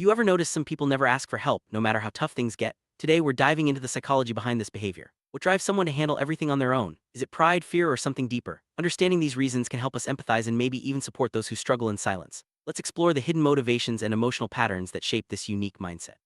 You ever notice some people never ask for help, no matter how tough things get? Today, we're diving into the psychology behind this behavior. What drives someone to handle everything on their own? Is it pride, fear, or something deeper? Understanding these reasons can help us empathize and maybe even support those who struggle in silence. Let's explore the hidden motivations and emotional patterns that shape this unique mindset.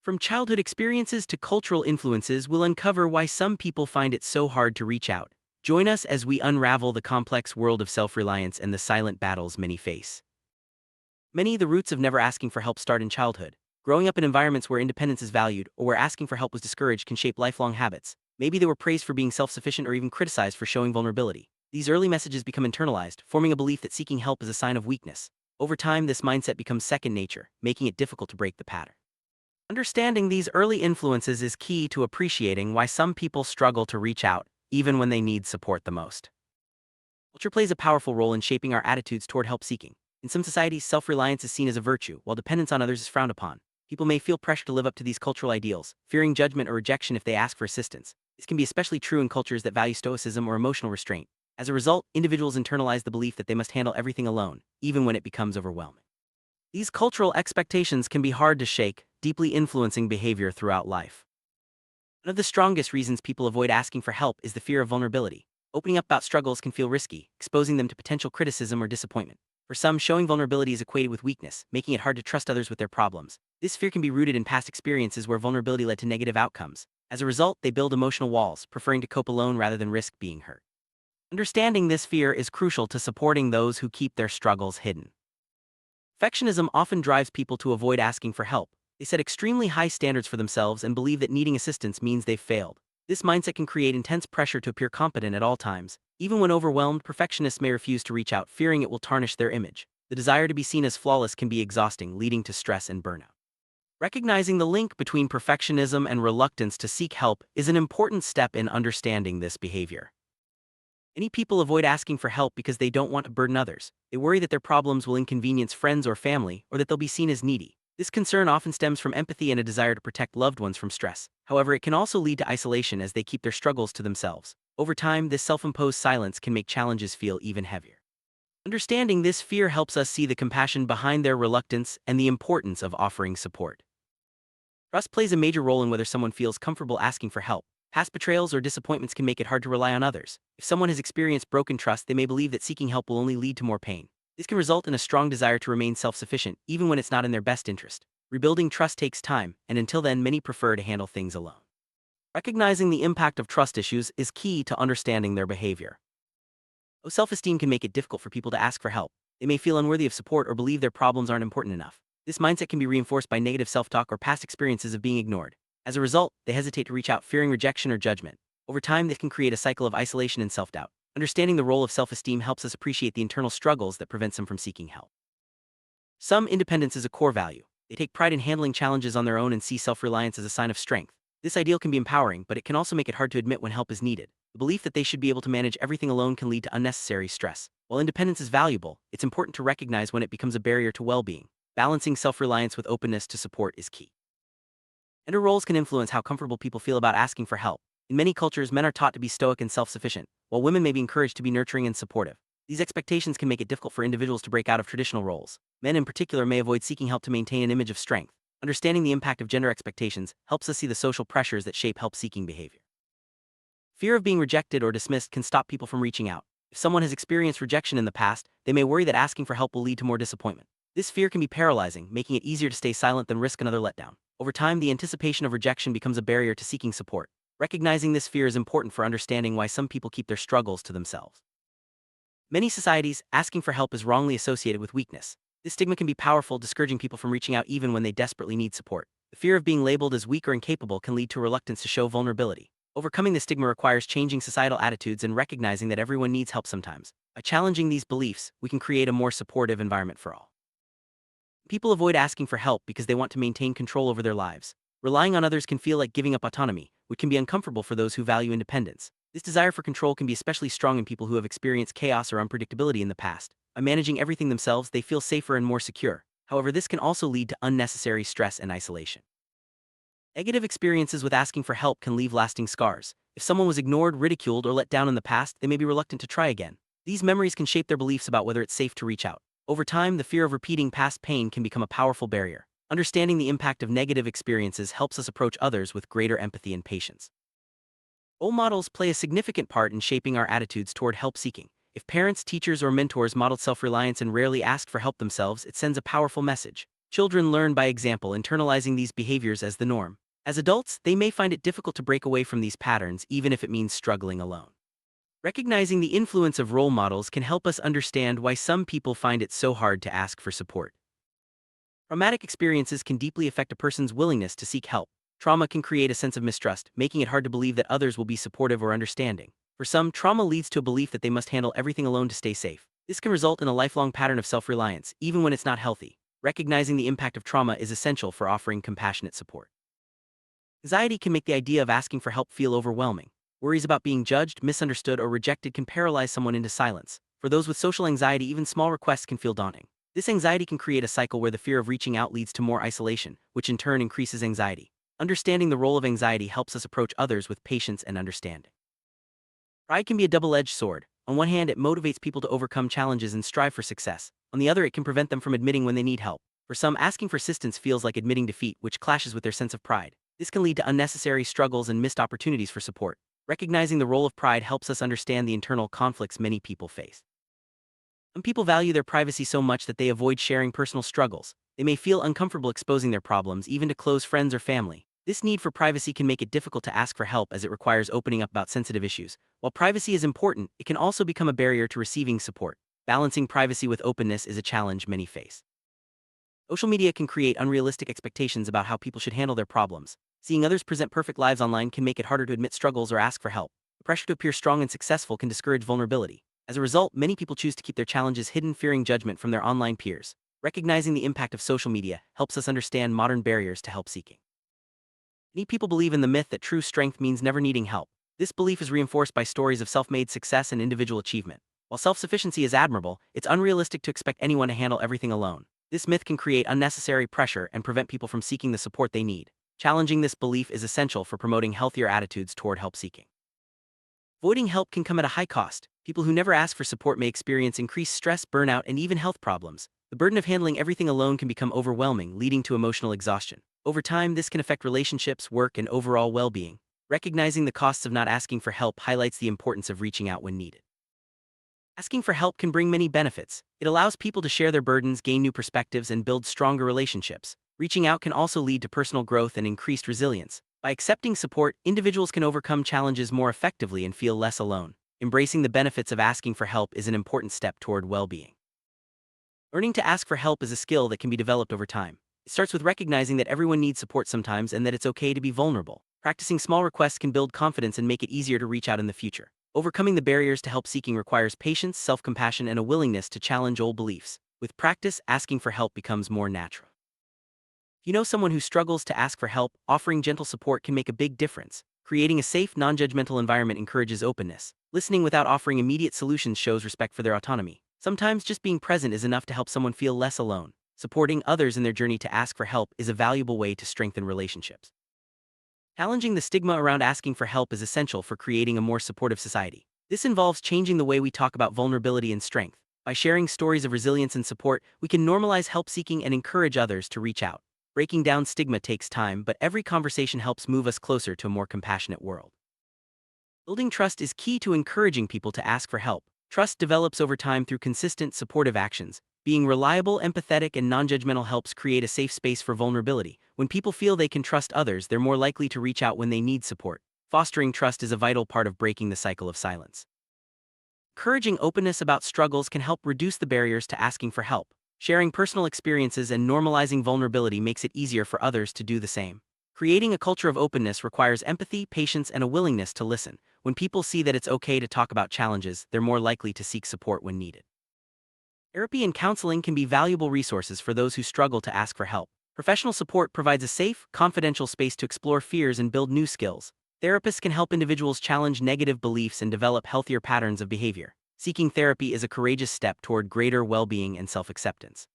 From childhood experiences to cultural influences, we'll uncover why some people find it so hard to reach out. Join us as we unravel the complex world of self-reliance and the silent battles many face. The roots of never asking for help start in childhood. Growing up in environments where independence is valued or where asking for help was discouraged can shape lifelong habits. Maybe they were praised for being self-sufficient or even criticized for showing vulnerability. These early messages become internalized, forming a belief that seeking help is a sign of weakness. Over time, this mindset becomes second nature, making it difficult to break the pattern. Understanding these early influences is key to appreciating why some people struggle to reach out, even when they need support the most. Culture plays a powerful role in shaping our attitudes toward help seeking. In some societies, self-reliance is seen as a virtue, while dependence on others is frowned upon. People may feel pressure to live up to these cultural ideals, fearing judgment or rejection if they ask for assistance. This can be especially true in cultures that value stoicism or emotional restraint. As a result, individuals internalize the belief that they must handle everything alone, even when it becomes overwhelming. These cultural expectations can be hard to shake, deeply influencing behavior throughout life. One of the strongest reasons people avoid asking for help is the fear of vulnerability. Opening up about struggles can feel risky, exposing them to potential criticism or disappointment. For some, showing vulnerability is equated with weakness, making it hard to trust others with their problems. This fear can be rooted in past experiences where vulnerability led to negative outcomes. As a result, they build emotional walls, preferring to cope alone rather than risk being hurt. Understanding this fear is crucial to supporting those who keep their struggles hidden. Perfectionism often drives people to avoid asking for help. They set extremely high standards for themselves and believe that needing assistance means they've failed. This mindset can create intense pressure to appear competent at all times. Even when overwhelmed, perfectionists may refuse to reach out, fearing it will tarnish their image. The desire to be seen as flawless can be exhausting, leading to stress and burnout. Recognizing the link between perfectionism and reluctance to seek help is an important step in understanding this behavior. Many people avoid asking for help because they don't want to burden others. They worry that their problems will inconvenience friends or family, or that they'll be seen as needy. This concern often stems from empathy and a desire to protect loved ones from stress. However, it can also lead to isolation as they keep their struggles to themselves. Over time, this self-imposed silence can make challenges feel even heavier. Understanding this fear helps us see the compassion behind their reluctance and the importance of offering support. Trust plays a major role in whether someone feels comfortable asking for help. Past betrayals or disappointments can make it hard to rely on others. If someone has experienced broken trust, they may believe that seeking help will only lead to more pain. This can result in a strong desire to remain self-sufficient, even when it's not in their best interest. Rebuilding trust takes time, and until then, many prefer to handle things alone. Recognizing the impact of trust issues is key to understanding their behavior. Low self-esteem can make it difficult for people to ask for help. They may feel unworthy of support or believe their problems aren't important enough. This mindset can be reinforced by negative self-talk or past experiences of being ignored. As a result, they hesitate to reach out, fearing rejection or judgment. Over time, this can create a cycle of isolation and self-doubt. Understanding the role of self-esteem helps us appreciate the internal struggles that prevent them from seeking help. Some independence is a core value. They take pride in handling challenges on their own and see self-reliance as a sign of strength. This ideal can be empowering, but it can also make it hard to admit when help is needed. The belief that they should be able to manage everything alone can lead to unnecessary stress. While independence is valuable, it's important to recognize when it becomes a barrier to well-being. Balancing self-reliance with openness to support is key. Gender roles can influence how comfortable people feel about asking for help. In many cultures, men are taught to be stoic and self-sufficient, while women may be encouraged to be nurturing and supportive. These expectations can make it difficult for individuals to break out of traditional roles. Men in particular may avoid seeking help to maintain an image of strength. Understanding the impact of gender expectations helps us see the social pressures that shape help-seeking behavior. Fear of being rejected or dismissed can stop people from reaching out. If someone has experienced rejection in the past, they may worry that asking for help will lead to more disappointment. This fear can be paralyzing, making it easier to stay silent than risk another letdown. Over time, the anticipation of rejection becomes a barrier to seeking support. Recognizing this fear is important for understanding why some people keep their struggles to themselves. Many societies, asking for help is wrongly associated with weakness. This stigma can be powerful, discouraging people from reaching out even when they desperately need support. The fear of being labeled as weak or incapable can lead to reluctance to show vulnerability. Overcoming this stigma requires changing societal attitudes and recognizing that everyone needs help sometimes. By challenging these beliefs, we can create a more supportive environment for all. People avoid asking for help because they want to maintain control over their lives. Relying on others can feel like giving up autonomy, which can be uncomfortable for those who value independence. This desire for control can be especially strong in people who have experienced chaos or unpredictability in the past. By managing everything themselves, they feel safer and more secure. However, this can also lead to unnecessary stress and isolation. Negative experiences with asking for help can leave lasting scars. If someone was ignored, ridiculed, or let down in the past, they may be reluctant to try again. These memories can shape their beliefs about whether it's safe to reach out. Over time, the fear of repeating past pain can become a powerful barrier. Understanding the impact of negative experiences helps us approach others with greater empathy and patience. Role models play a significant part in shaping our attitudes toward help seeking. If parents, teachers, or mentors modeled self-reliance and rarely asked for help themselves, it sends a powerful message. Children learn by example, internalizing these behaviors as the norm. As adults, they may find it difficult to break away from these patterns, even if it means struggling alone. Recognizing the influence of role models can help us understand why some people find it so hard to ask for support. Traumatic experiences can deeply affect a person's willingness to seek help. Trauma can create a sense of mistrust, making it hard to believe that others will be supportive or understanding. For some, trauma leads to a belief that they must handle everything alone to stay safe. This can result in a lifelong pattern of self-reliance, even when it's not healthy. Recognizing the impact of trauma is essential for offering compassionate support. Anxiety can make the idea of asking for help feel overwhelming. Worries about being judged, misunderstood, or rejected can paralyze someone into silence. For those with social anxiety, even small requests can feel daunting. This anxiety can create a cycle where the fear of reaching out leads to more isolation, which in turn increases anxiety. Understanding the role of anxiety helps us approach others with patience and understanding. Pride can be a double-edged sword. On one hand, it motivates people to overcome challenges and strive for success. On the other, it can prevent them from admitting when they need help. For some, asking for assistance feels like admitting defeat, which clashes with their sense of pride. This can lead to unnecessary struggles and missed opportunities for support. Recognizing the role of pride helps us understand the internal conflicts many people face. Some people value their privacy so much that they avoid sharing personal struggles. They may feel uncomfortable exposing their problems, even to close friends or family. This need for privacy can make it difficult to ask for help, as it requires opening up about sensitive issues. While privacy is important, it can also become a barrier to receiving support. Balancing privacy with openness is a challenge many face. Social media can create unrealistic expectations about how people should handle their problems. Seeing others present perfect lives online can make it harder to admit struggles or ask for help. The pressure to appear strong and successful can discourage vulnerability. As a result, many people choose to keep their challenges hidden, fearing judgment from their online peers. Recognizing the impact of social media helps us understand modern barriers to help seeking. Many people believe in the myth that true strength means never needing help. This belief is reinforced by stories of self-made success and individual achievement. While self-sufficiency is admirable, it's unrealistic to expect anyone to handle everything alone. This myth can create unnecessary pressure and prevent people from seeking the support they need. Challenging this belief is essential for promoting healthier attitudes toward help seeking. Avoiding help can come at a high cost. People who never ask for support may experience increased stress, burnout, and even health problems. The burden of handling everything alone can become overwhelming, leading to emotional exhaustion. Over time, this can affect relationships, work, and overall well-being. Recognizing the costs of not asking for help highlights the importance of reaching out when needed. Asking for help can bring many benefits. It allows people to share their burdens, gain new perspectives, and build stronger relationships. Reaching out can also lead to personal growth and increased resilience. By accepting support, individuals can overcome challenges more effectively and feel less alone. Embracing the benefits of asking for help is an important step toward well-being. Learning to ask for help is a skill that can be developed over time. It starts with recognizing that everyone needs support sometimes and that it's okay to be vulnerable. Practicing small requests can build confidence and make it easier to reach out in the future. Overcoming the barriers to help seeking requires patience, self-compassion, and a willingness to challenge old beliefs. With practice, asking for help becomes more natural. If you know someone who struggles to ask for help, offering gentle support can make a big difference. Creating a safe, non-judgmental environment encourages openness. Listening without offering immediate solutions shows respect for their autonomy. Sometimes just being present is enough to help someone feel less alone. Supporting others in their journey to ask for help is a valuable way to strengthen relationships. Challenging the stigma around asking for help is essential for creating a more supportive society. This involves changing the way we talk about vulnerability and strength. By sharing stories of resilience and support, we can normalize help seeking and encourage others to reach out. Breaking down stigma takes time, but every conversation helps move us closer to a more compassionate world. Building trust is key to encouraging people to ask for help. Trust develops over time through consistent, supportive actions. Being reliable, empathetic, and non-judgmental helps create a safe space for vulnerability. When people feel they can trust others, they're more likely to reach out when they need support. Fostering trust is a vital part of breaking the cycle of silence. Encouraging openness about struggles can help reduce the barriers to asking for help. Sharing personal experiences and normalizing vulnerability makes it easier for others to do the same. Creating a culture of openness requires empathy, patience, and a willingness to listen. When people see that it's okay to talk about challenges, they're more likely to seek support when needed. Therapy and counseling can be valuable resources for those who struggle to ask for help. Professional support provides a safe, confidential space to explore fears and build new skills. Therapists can help individuals challenge negative beliefs and develop healthier patterns of behavior. Seeking therapy is a courageous step toward greater well-being and self-acceptance.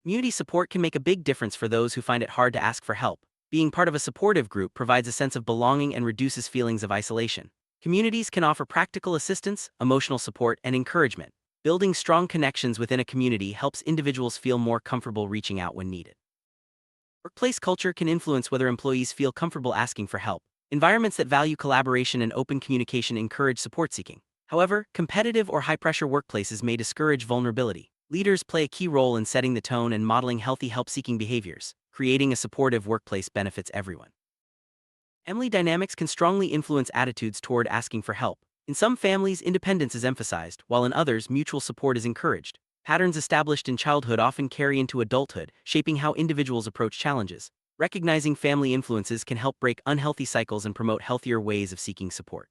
Community support can make a big difference for those who find it hard to ask for help. Being part of a supportive group provides a sense of belonging and reduces feelings of isolation. Communities can offer practical assistance, emotional support, and encouragement. Building strong connections within a community helps individuals feel more comfortable reaching out when needed. Workplace culture can influence whether employees feel comfortable asking for help. Environments that value collaboration and open communication encourage support seeking. However, competitive or high-pressure workplaces may discourage vulnerability. Leaders play a key role in setting the tone and modeling healthy help-seeking behaviors. Creating a supportive workplace benefits everyone. Family dynamics can strongly influence attitudes toward asking for help. In some families, independence is emphasized, while in others, mutual support is encouraged. Patterns established in childhood often carry into adulthood, shaping how individuals approach challenges. Recognizing family influences can help break unhealthy cycles and promote healthier ways of seeking support.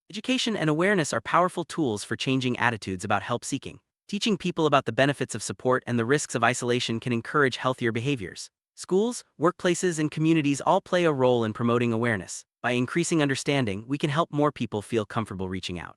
Education and awareness are powerful tools for changing attitudes about help seeking. Teaching people about the benefits of support and the risks of isolation can encourage healthier behaviors. Schools, workplaces, and communities all play a role in promoting awareness. By increasing understanding, we can help more people feel comfortable reaching out.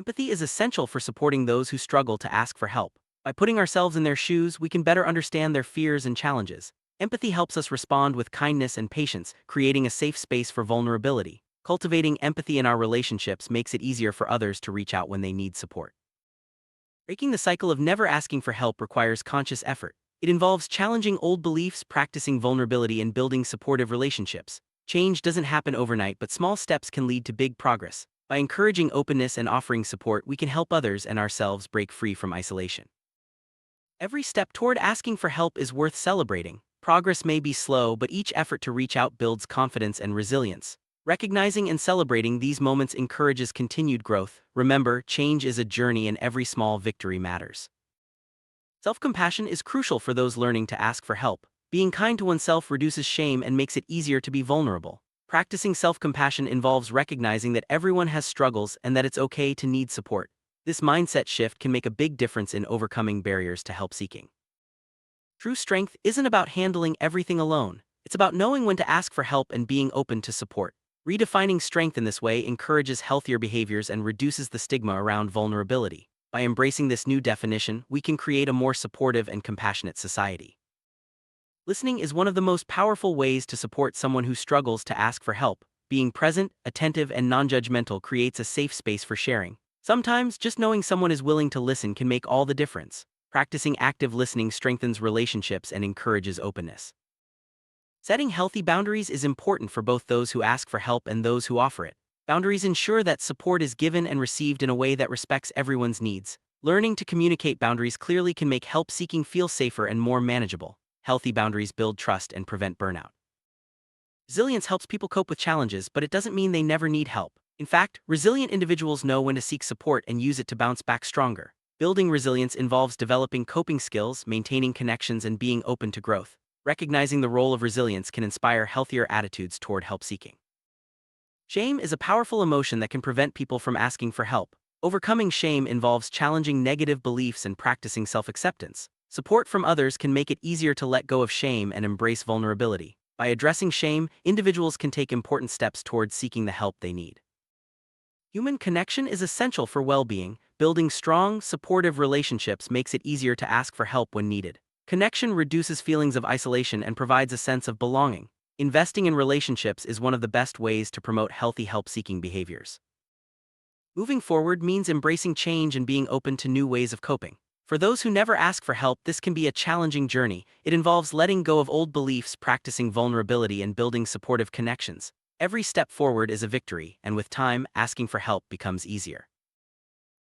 Empathy is essential for supporting those who struggle to ask for help. By putting ourselves in their shoes, we can better understand their fears and challenges. Empathy helps us respond with kindness and patience, creating a safe space for vulnerability. Cultivating empathy in our relationships makes it easier for others to reach out when they need support. Breaking the cycle of never asking for help requires conscious effort. It involves challenging old beliefs, practicing vulnerability, and building supportive relationships. Change doesn't happen overnight, but small steps can lead to big progress. By encouraging openness and offering support, we can help others and ourselves break free from isolation. Every step toward asking for help is worth celebrating. Progress may be slow, but each effort to reach out builds confidence and resilience. Recognizing and celebrating these moments encourages continued growth. Remember, change is a journey and every small victory matters. Self-compassion is crucial for those learning to ask for help. Being kind to oneself reduces shame and makes it easier to be vulnerable. Practicing self-compassion involves recognizing that everyone has struggles and that it's okay to need support. This mindset shift can make a big difference in overcoming barriers to help seeking. True strength isn't about handling everything alone. It's about knowing when to ask for help and being open to support. Redefining strength in this way encourages healthier behaviors and reduces the stigma around vulnerability. By embracing this new definition, we can create a more supportive and compassionate society. Listening is one of the most powerful ways to support someone who struggles to ask for help. Being present, attentive, and non-judgmental creates a safe space for sharing. Sometimes, just knowing someone is willing to listen can make all the difference. Practicing active listening strengthens relationships and encourages openness. Setting healthy boundaries is important for both those who ask for help and those who offer it. Boundaries ensure that support is given and received in a way that respects everyone's needs. Learning to communicate boundaries clearly can make help seeking feel safer and more manageable. Healthy boundaries build trust and prevent burnout. Resilience helps people cope with challenges, but it doesn't mean they never need help. In fact, resilient individuals know when to seek support and use it to bounce back stronger. Building resilience involves developing coping skills, maintaining connections, and being open to growth. Recognizing the role of resilience can inspire healthier attitudes toward help seeking. Shame is a powerful emotion that can prevent people from asking for help. Overcoming shame involves challenging negative beliefs and practicing self-acceptance. Support from others can make it easier to let go of shame and embrace vulnerability. By addressing shame, individuals can take important steps towards seeking the help they need. Human connection is essential for well-being. Building strong, supportive relationships makes it easier to ask for help when needed. Connection reduces feelings of isolation and provides a sense of belonging. Investing in relationships is one of the best ways to promote healthy help-seeking behaviors. Moving forward means embracing change and being open to new ways of coping. For those who never ask for help, this can be a challenging journey. It involves letting go of old beliefs, practicing vulnerability, and building supportive connections. Every step forward is a victory, and with time, asking for help becomes easier.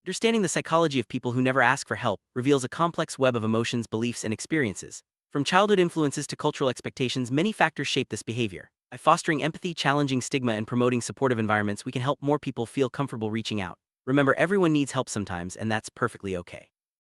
Understanding the psychology of people who never ask for help reveals a complex web of emotions, beliefs, and experiences. From childhood influences to cultural expectations, many factors shape this behavior. By fostering empathy, challenging stigma, and promoting supportive environments, we can help more people feel comfortable reaching out. Remember, everyone needs help sometimes, and that's perfectly okay.